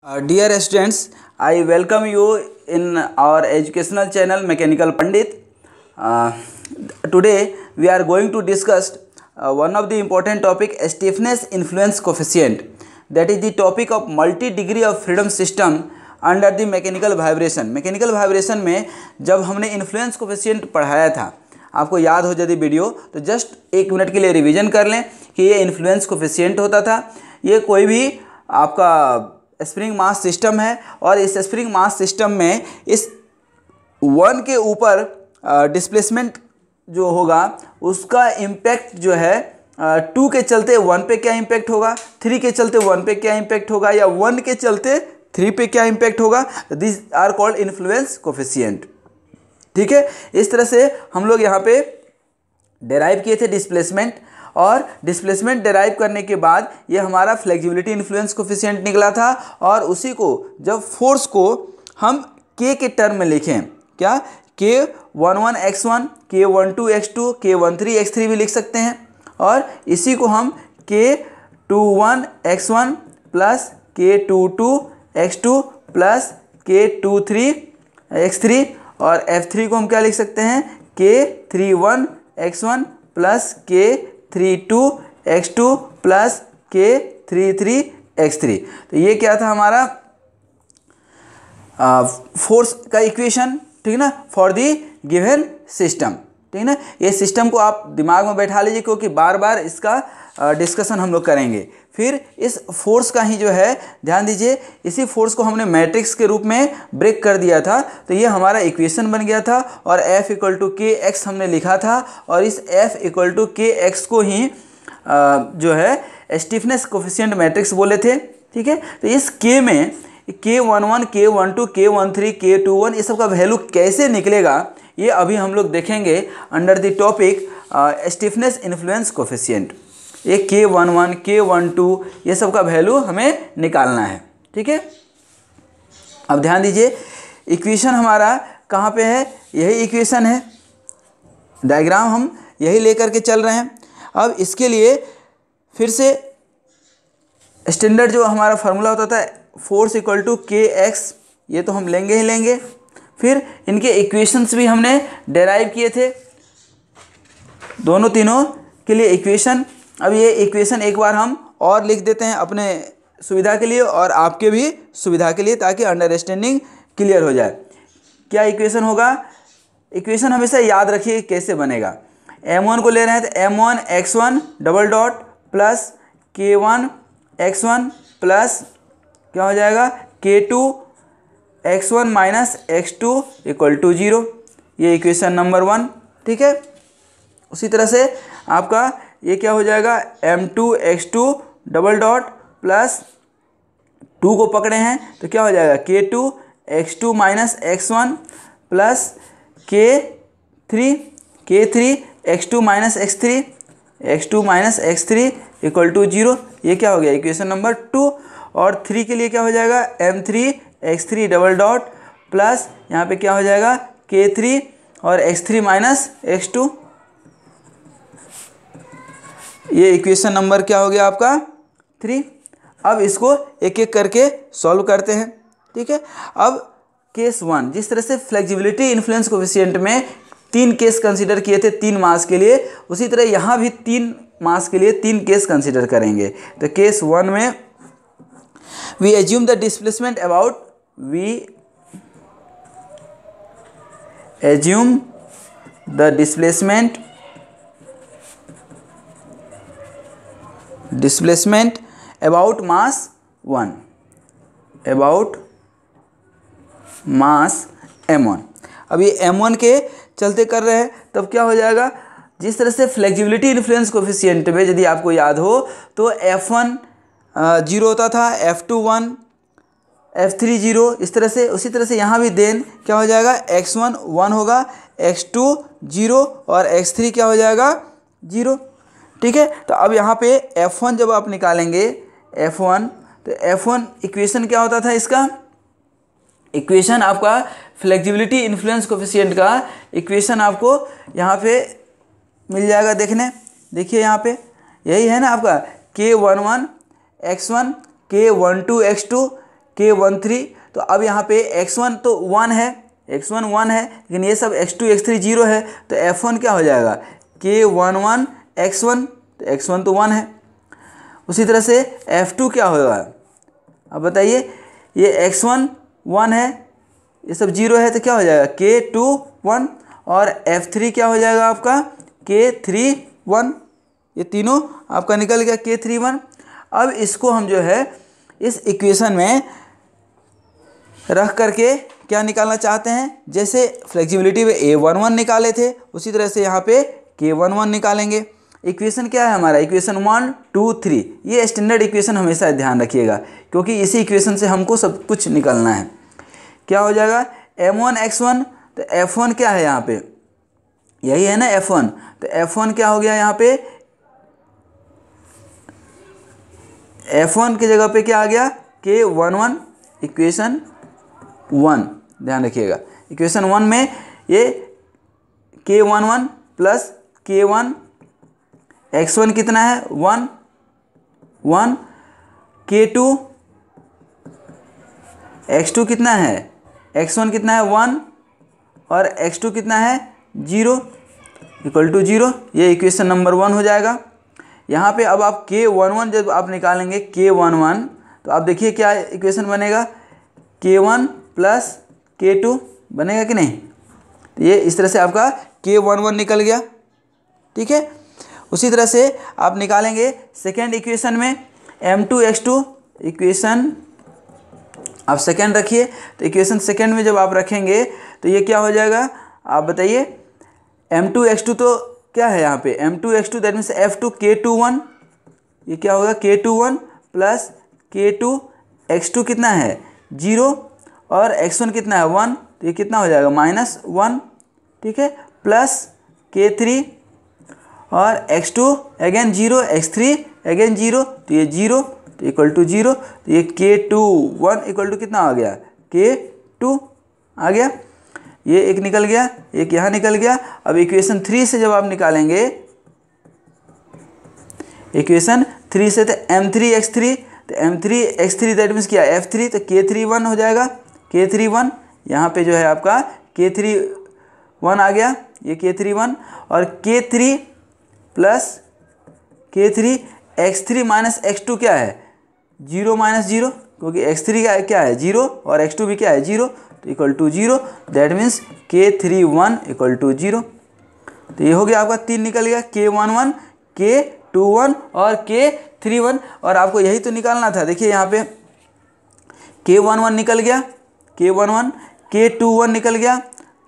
Dear students, I welcome you in our educational channel Mechanical Pandit. Today we are going to discuss one of the important topic, stiffness influence coefficient. That is the topic of multi-degree of freedom system under the mechanical vibration. Mechanical vibration में जब हमने influence coefficient पढ़ाया था, आपको याद हो यदि video तो जस्ट 1 मिनट के लिए रिवीजन कर लें कि ये इन्फ्लुएंस कोफिशिएंट होता था। ये कोई भी आपका स्प्रिंग मास सिस्टम है और इस स्प्रिंग मास सिस्टम में इस 1 के ऊपर डिस्प्लेसमेंट जो होगा उसका इम्पैक्ट जो है 2 के चलते 1 पे क्या इम्पैक्ट होगा, 3 के चलते 1 पे क्या इम्पैक्ट होगा या 1 के चलते 3 पे क्या इम्पैक्ट होगा। This are called influence coefficient. ठीक है, इस तरह से हम लोग यहाँ पे डेराइव किए थे डिस्प्लेसमेंट, और डिस्प्लेसमेंट डेराइव करने के बाद ये हमारा फ्लेक्सिबिलिटी इन्फ्लुएंस कोफिशिएंट निकला था। और उसी को जब फोर्स को हम के टर्म में लिखें, क्या K11 x1, K12 x2, K13 x3 भी लिख सकते हैं, और इसी को हम K21 x1 plus K22 x2 plus K23 x3, और F3 को हम क्या लिख सकते हैं, K31 x1 plus K32 x2 plus K33 x3। तो ये क्या था हमारा फोर्स का इक्वेशन, ठीक है ना, फॉर दी गिवन सिस्टम। ठीक है ना, ये सिस्टम को आप दिमाग में बैठा लीजिए क्योंकि बार बार इसका डिस्कशन हम लोग करेंगे। फिर इस फोर्स का ही जो है ध्यान दीजिए, इसी फोर्स को हमने मैट्रिक्स के रूप में ब्रेक कर दिया था, तो ये हमारा इक्वेशन बन गया था और F = kx हमने लिखा था, और इस F = kx को ही जो है स्टिफनेस कोफिशिएंट मैट्रिक्स बोले थे। ठीक है, तो इस K में K11, K12, K13, K21 ये सब का वैल्यू कैसे निकलेगा ये अभी हम लोग देखेंगे under the topic stiffness influence coefficient. ये K11, K12 ये सब का वैल्यू हमें निकालना है। ठीक है, अब ध्यान दीजिए इक्वेशन हमारा कहाँ पे है, यही इक्वेशन है, डायग्राम हम यही लेकर के चल रहे हैं। अब इसके लिए फिर से स्टैंडर्ड जो हमारा फार्मूला होता था फोर्स = kx, ये तो हम लेंगे ही लेंगे। फिर इनके इक्वेशंस भी हमने डेराइव किए थे, दोनों तीनों के लिए इक्वेशन। अब ये इक्वेशन एक बार हम और लिख देते हैं अपने सुविधा के लिए और आपके भी सुविधा के लिए, ताकि अंडरस्टैंडिंग क्लियर हो जाए। क्या इक्वेशन होगा, इक्वेशन हमेशा याद रखिए कैसे बनेगा। m1 को ले रहे हैं तो m1 x1 double dot plus k1 x1 plus क्या हो जाएगा k2 x1 माइनस x2 = 0। ये इक्वेशन नंबर 1। ठीक है, उसी तरह से आपका ये क्या हो जाएगा m2 x2 double dot plus 2 को पकड़े हैं तो क्या हो जाएगा k2 x2 minus x1 plus k3 x2 minus x3 minus x3 = 0। ये क्या हो गया इक्वेशन नंबर 2। और 3 के लिए क्या हो जाएगा m3 x3 double dot plus यहाँ पे क्या हो जाएगा k3 और x3 माइनस x2। ये इक्वेशन नंबर क्या हो गया आपका 3। अब इसको एक एक करके सॉल्व करते हैं। ठीक है, अब केस 1, जिस तरह से फ्लेक्सिबिलिटी इन्फ्लुएंस कोफिशिएंट में 3 केस कंसीडर किए थे 3 मास के लिए, उसी तरह यहाँ भी 3 मास के लिए 3 केस कंसीडर करेंगे। तो केस 1 में we assume the displacement about mass 1, about mass m1। अब ये m1 के चलते कर रहे हैं, तब क्या हो जाएगा, जिस तरह से फ्लेक्सिबिलिटी इन्फ्लुएंस कोफिशिएंट में यदि आपको याद हो तो F1 0 होता था, F2 1, F3 0, इस तरह से। उसी तरह से यहाँ भी देन क्या हो जाएगा x1 1 होगा, x2 0 और x3 क्या हो जाएगा 0। ठीक है, तो अब यहाँ पे F1 जब आप निकालेंगे F1, तो F1 इक्वेशन क्या होता था इसका, इक्वेशन आपका फ्लेक्सिबिलिटी इन्फ्लुएंस कोफिशिएंट का इक्वेशन आपको यहाँ पे मिल जाएगा देखने। देखिए यहाँ पे यही है ना आपका K11 x1, K12 x2, K13। तो अब यहाँ पे x1 तो 1 है, x1 1 है, लेकिन ये सब x2 x3 0 है, तो f1 क्या हो जाएगा K11 x1, तो x1 तो 1 है। उसी तरह से f2 क्या होगा, अब बताइए, ये x1 1 है, ये सब 0 है, तो क्या हो जाएगा K2 1, और f3 क्या हो जाएगा आपका K3 1। ये तीनों आपका निकल गया K3 1। अब इसको हम जो है इस इक्वेशन में रख करके क्या निकालना चाहते हैं, जैसे फ्लेक्सिबिलिटी में A11 निकाले थे उसी तरह से यहाँ पे K11 निकालेंगे। इक्वेशन क्या है हमारा, इक्वेशन 1 2 3। ये स्टैंडर्ड इक्वेशन हमेशा ध्यान रखिएगा, क्योंकि इसी इक्वेशन से हमको सब कुछ निकालना है। क्या हो जाएगा M1 x1, तो F1 क्या है यहाँ पे, यही है ना F1, तो F1 क्या हो गया यहाँ पे, F1 की जगह पे क्या आ गया K11, इक्वेशन 1। ध्यान रखिएगा इक्वेशन 1 में ये K11 प्लस K1 x1 कितना है 1 1, K2 x2 कितना है, x1 कितना है 1 और x2 कितना है 0, इक्वल टू 0। ये इक्वेशन नंबर 1 हो जाएगा। यहाँ पे अब आप K11 जब आप निकालेंगे K11, तो आप देखिए क्या इक्वेशन बनेगा, K1 प्लस K2 बनेगा कि नहीं। तो ये इस तरह से आपका K11 निकल गया, ठीक है। उसी तरह से आप निकालेंगे सेकेंड इक्वेशन में M2 x2, इक्वेशन आप सेकेंड रखिए। तो इक्वेशन सेकेंड में जब आप रखेंगे तो ये क्या हो जाएगा, आप बताइए, M2 x2 तो क्या है यहाँ पे M2 x2 that means F2 K21, ये क्या होगा K21 प्लस K2 x2 कितना है 0 और x1 कितना है 1, तो ये कितना हो जाएगा -1, ठीक है, प्लस K3 और x2 अगेन 0, x3 अगेन 0, तो ये 0, तो इक्वल टू 0। तो ये K21 इक्वल टू कितना आ गया K2 आ गया, ये एक निकल गया, एक यहाँ निकल गया। अब इक्वेशन 3 से जब आप निकालेंगे, इक्वेशन 3 से, तो M3 x3, तो M3 x3 दैट मीन्स क्या F3, तो K31 हो जाएगा, K31 यहाँ पे जो है आपका K31 आ गया, ये K31 और K3 plus K3 x3 minus x2 क्या है 0 माइनस 0, क्योंकि x3 का क्या है 0 और x2 भी क्या है 0, तो equal to 0, that means K31 equal to 0। तो ये हो गया आपका 3 निकल गया, K11 K21 और K31। और आपको यही तो निकालना था, देखिए यहाँ पे K11 निकल गया, K11, K21 निकल गया,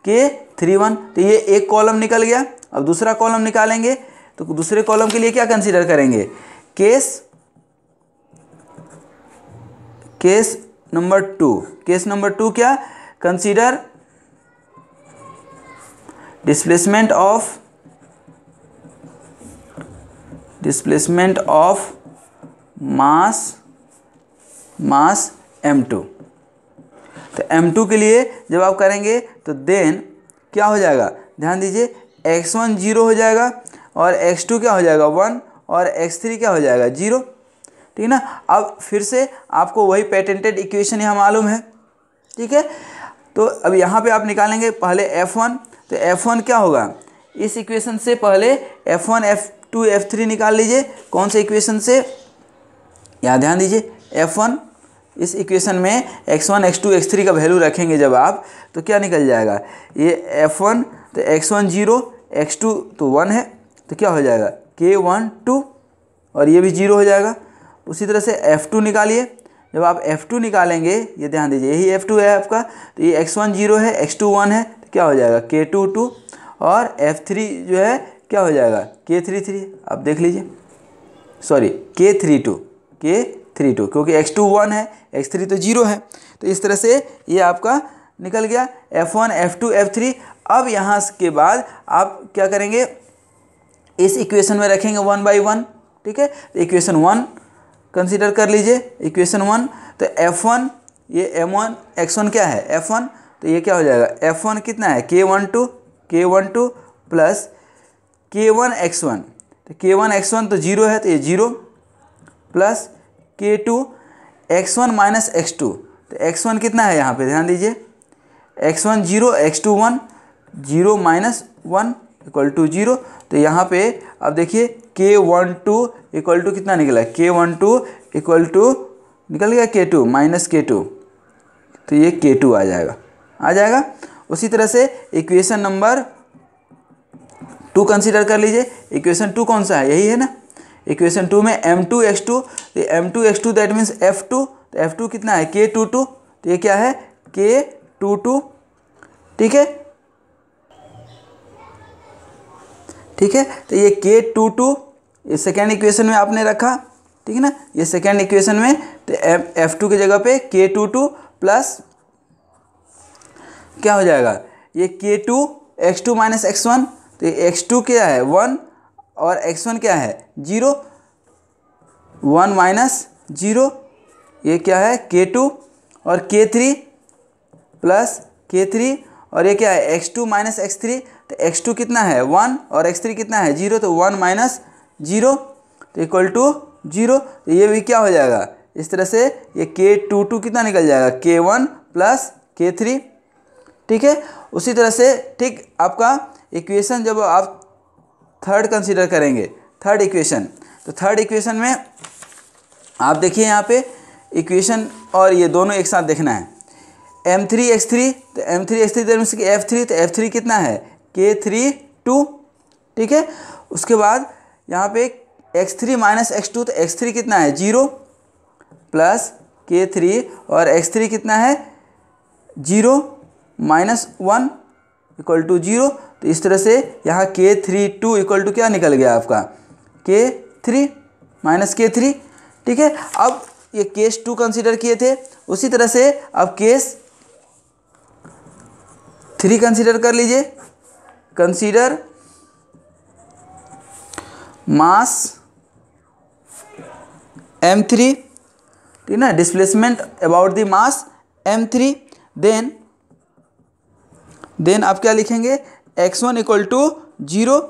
K31, तो ये एक कॉलम निकल गया। अब दूसरा कॉलम निकालेंगे, तो दूसरे कॉलम के लिए क्या कंसीडर करेंगे, केस नंबर 2। केस नंबर 2 क्या, consider displacement of mass M2। तो M2 के लिए जब आप करेंगे तो देन क्या हो जाएगा, ध्यान दीजिए, x1 0 हो जाएगा और x2 क्या हो जाएगा 1 और x3 क्या हो जाएगा 0, ठीक है ना। अब फिर से आपको वही पेटेंटेड इक्वेशन यहाँ मालूम है, ठीक है। तो अब यहाँ पे आप निकालेंगे पहले F1, तो F1 क्या होगा, इस इक्वेशन से पहले F1 F2 F3 निकाल लीजिए। कौन से इक्वेशन से, यहाँ ध्यान दीजिए, F1 इस इक्वेशन में x1 x2 x3 का वैल्यू रखेंगे जब आप, तो क्या निकल जाएगा, ये F1, तो x1 0 x2 तो 1 है, तो क्या हो जाएगा K1 2 और ये भी 0 हो जाएगा। उसी तरह से F2 निकालिए, जब आप F2 निकालेंगे, ये ध्यान दीजिए यही F2 है आपका, तो ये x1 0 है x2 1 है, तो क्या हो जाएगा K2 2 और F3 जो है क्या हो जाएगा K3 3, आप देख लीजिए, सॉरी K3 2, क्योंकि x2 1 है x3 तो 0 है। तो इस तरह से ये आपका निकल गया F1 F2 F3। अब यहाँ के बाद आप क्या करेंगे, इस इक्वेशन में रखेंगे 1 बाई 1, ठीक है। तो इक्वेशन 1 कंसीडर कर लीजिए, इक्वेशन 1, तो F1 ये M1 x1 क्या है F1, तो ये क्या हो जाएगा F1 कितना है K12 प्लस K1 x1, तो K1 x1 तो 0 है, तो ये 0 plus K2 x1 minus x2, तो x1 कितना है यहाँ पे, ध्यान दीजिए, x1 0, x2 1, 0 minus 1 equal to 0। तो यहाँ पे अब देखिए k12 इक्वल टू कितना निकला, k12 इक्वल टू निकल गया k2 माइनस k2, तो ये k2 आ जाएगा। उसी तरह से इक्वेशन नंबर 2 कंसीडर कर लीजिए। इक्वेशन 2 कौन सा है, यही है ना। इक्वेशन 2 में m2 x2, तो m2 x2 that means f2, तो f2 कितना है k22, तो ये क्या है k22, ठीक है, ठीक है। तो ये k22 इस सेकेंड इक्वेशन में आपने रखा, ठीक है ना, ये सेकेंड इक्वेशन में, तो f2 की जगह पे k22 प्लस क्या हो जाएगा, ये k2 x2 माइनस x1, तो ये x2 क्या है 1 और x1 क्या है 0, 1 माइनस 0, ये क्या है k2 और k3 प्लस k3, और ये क्या है x2 माइनस x3, तो x2 कितना है 1 और x3 कितना है 0, तो 1 माइनस 0 तो इक्वल टू 0। तो ये भी क्या हो जाएगा, इस तरह से ये k22 कितना निकल जाएगा k1 प्लस k3, ठीक है। उसी तरह से ठीक आपका इक्वेशन जब आप थर्ड कंसीडर करेंगे, थर्ड इक्वेशन, तो थर्ड इक्वेशन में आप देखिए यहाँ पे इक्वेशन और ये दोनों एक साथ देखना है, m3 x3, तो m3 x3 दैट f3, तो f3 कितना है k32, ठीक है। उसके बाद यहाँ पे x3 माइनस x2, तो x3 कितना है 0 प्लस k3 और x3 कितना है 0 माइनस 1 इक्वल टू 0। तो इस तरह से यहाँ k32 इक्वल टू क्या निकल गया आपका k3 माइनस k3, ठीक है। अब ये केस 2 कंसीडर किए थे, उसी तरह से अब केस 3 कंसीडर कर लीजिए। कंसीडर मास m3, ठीक ना, displacement about the mass m3, then आप क्या लिखेंगे x1 equal to 0,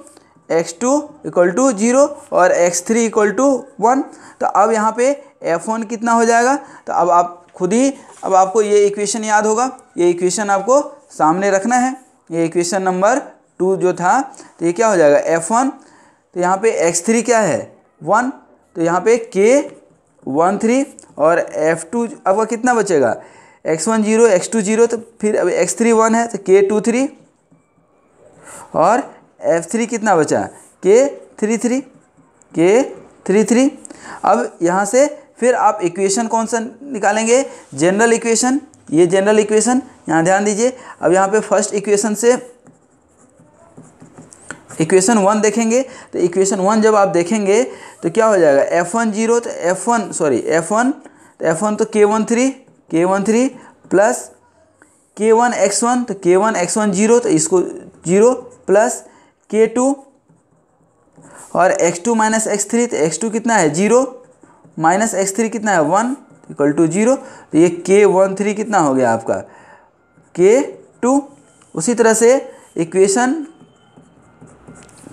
x2 equal to 0 और x3 इक्वल टू 1। तो अब यहाँ पे f1 कितना हो जाएगा, तो अब आप खुद ही, अब आपको ये इक्वेशन याद होगा, ये इक्वेशन आपको सामने रखना है, ये इक्वेशन नंबर 2 जो था, तो ये क्या हो जाएगा f1, तो यहाँ पे x3 क्या है 1, तो यहाँ पे k13 और f2 आपका कितना बचेगा x1 0, x2 0, तो फिर अब x3 1 है, तो k23 और f3 कितना बचा k33। अब यहाँ से फिर आप इक्वेशन कौन सा निकालेंगे, जनरल इक्वेशन, ये जनरल इक्वेशन यहाँ ध्यान दीजिए। अब यहाँ पे फर्स्ट इक्वेशन से इक्वेशन 1 देखेंगे, तो इक्वेशन 1 जब आप देखेंगे तो क्या हो जाएगा f1 0, तो f1 तो k13 प्लस k1 x1, तो k1 x1 0, तो इसको 0 प्लस k2 और x2 माइनस x3, तो x2 कितना है 0 माइनस x3 कितना है 1 इक्वल टू 0, तो ये k13 कितना हो गया आपका k2। उसी तरह से इक्वेशन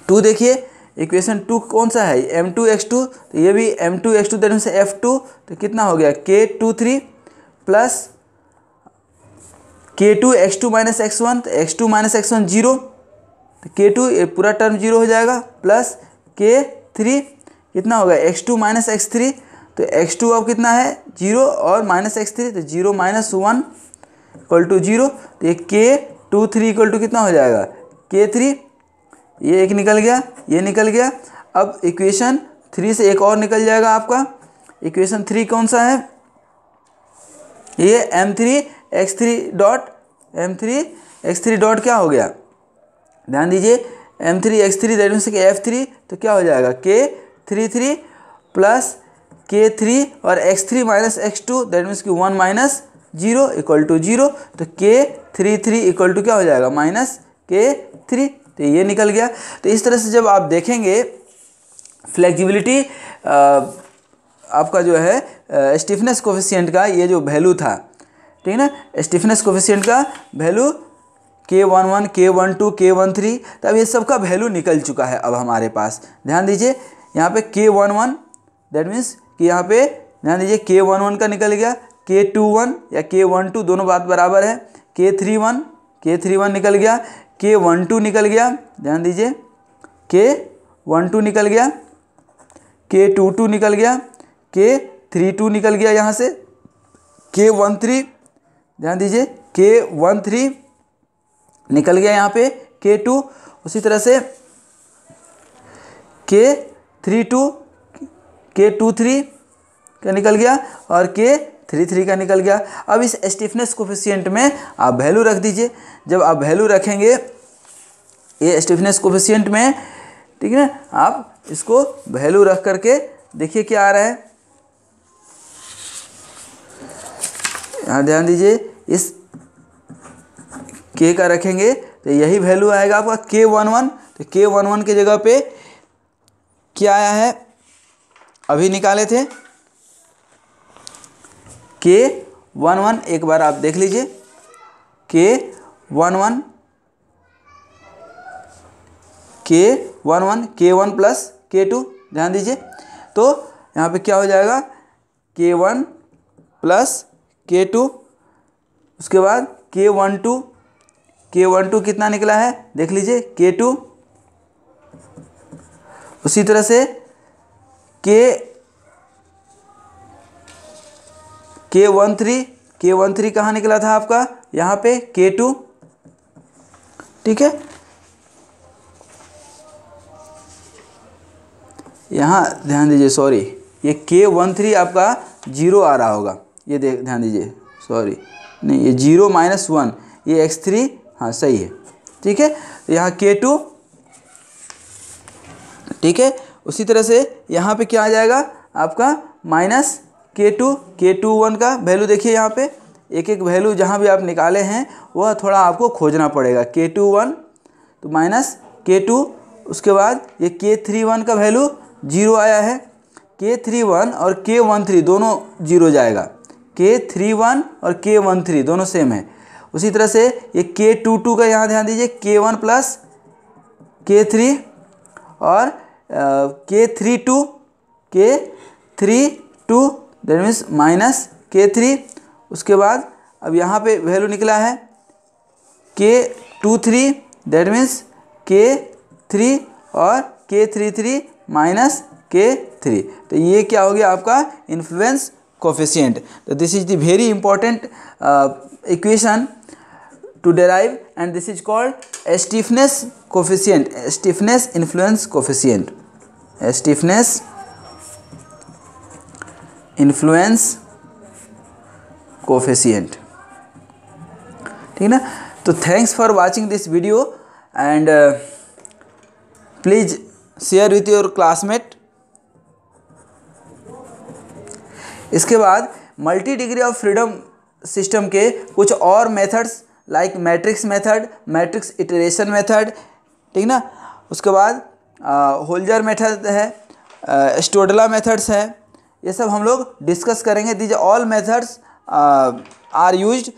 2 देखिए, इक्वेशन 2 कौन सा है m2 x2, तो ये भी m2 x2 that means f2, तो कितना हो गया k23 plus k2 x2 minus x1, तो x2 माइनस x1 0, तो k2 ये पूरा टर्म 0 हो जाएगा प्लस k3 कितना होगा x2 माइनस x3, तो x2 अब कितना है 0 और माइनस x3, तो 0 माइनस 1 इक्वल टू 0, तो ये k23 इक्वल टू कितना हो जाएगा k3, ये एक निकल गया, ये निकल गया। अब इक्वेशन 3 से एक और निकल जाएगा आपका, इक्वेशन 3 कौन सा है, ये m3 x3 डॉट क्या हो गया, ध्यान दीजिए m3 x3 दैट मीन्स कि f3, तो क्या हो जाएगा k33 प्लस k3 और x3 minus x2 that means कि 1 माइनस 0 इक्वल टू 0, तो k33 इक्वल टू क्या हो जाएगा माइनस k3, तो ये निकल गया। तो इस तरह से जब आप देखेंगे फ्लेक्सिबिलिटी आपका जो है स्टिफनेस कोफिशिएंट का ये जो वैल्यू था, ठीक है ना, स्टिफनेस कोफिशिएंट का वैल्यू k11 k12 k13, तब ये सब का वैल्यू निकल चुका है अब हमारे पास। ध्यान दीजिए यहाँ पे k11 दैट मीन्स कि यहाँ पे ध्यान दीजिए k11 का निकल गया, K21 या K12 दोनों बात बराबर है। K31 निकल गया, K12 निकल गया, ध्यान दीजिए, K12 निकल गया, K22 निकल गया, K32 निकल गया, यहाँ से K13, ध्यान दीजिए, K13 निकल गया यहाँ पे, K2, उसी तरह से K32, K23 का निकल गया और K33 का निकल गया। अब इस स्टिफनेस कोफिशिएंट में आप वैल्यू रख दीजिए। जब आप वैल्यू रखेंगे ये स्टिफनेस कोफिशिएंट में, ठीक है ना, आप इसको वैल्यू रख करके देखिए क्या आ रहा है। यहाँ ध्यान दीजिए, इस K का रखेंगे तो यही वैल्यू आएगा आपका K11। तो K11 की जगह पे क्या आया है, अभी निकाले थे K11, एक बार आप देख लीजिए, K11 K1 प्लस K2, ध्यान दीजिए, तो यहाँ पे क्या हो जाएगा, K1 प्लस K2, उसके बाद K12 कितना निकला है देख लीजिए, K2, उसी तरह से K13 कहाँ निकला था आपका, यहाँ पे K2, ठीक है। यहाँ ध्यान दीजिए, सॉरी, ये K13 आपका 0 आ रहा होगा, ये ध्यान दीजिए, सॉरी नहीं, ये 0 - 1, ये x3, हाँ सही है, ठीक है। यहाँ K2, ठीक है, उसी तरह से यहाँ पे क्या आ जाएगा आपका माइनस K21 का वैल्यू देखिए, यहाँ पे एक एक वैल्यू जहाँ भी आप निकाले हैं वह थोड़ा आपको खोजना पड़ेगा। K21 तो माइनस K2, उसके बाद ये K31 का वैल्यू 0 आया है, K31 और K13 दोनों 0 जाएगा, K31 और K13 दोनों सेम है। उसी तरह से ये K22 का यहाँ ध्यान दीजिए, K1 प्लस K3 और K32 that means minus K3, उसके बाद अब यहाँ पे वैल्यू निकला है K23 दैट मीन्स K3 और K33 माइनस K3, तो ये क्या हो गया आपका इन्फ्लुएंस कोफिशिएंट। तो this is the very important equation to derive, and this is called stiffness coefficient, stiffness influence coefficient, stiffness influence coefficient, ठीक ना। तो thanks for watching this video and please share with your classmate. इसके बाद multi degree of freedom system के कुछ और methods like matrix method, matrix iteration method, ठीक ना, उसके बाद होल्जर मेथड है, स्टोडला मेथड्स है, ये सब हम लोग डिस्कस करेंगे। These all methods are used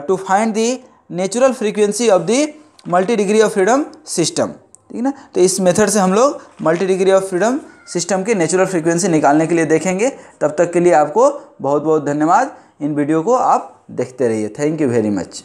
to find the natural frequency of the multi degree of freedom system, ठीक ना। तो इस मेथड से हम लोग multi degree of freedom system की नेचुरल फ्रीक्वेंसी निकालने के लिए देखेंगे। तब तक के लिए आपको बहुत बहुत धन्यवाद। इन वीडियो को आप देखते रहिए। Thank you very much.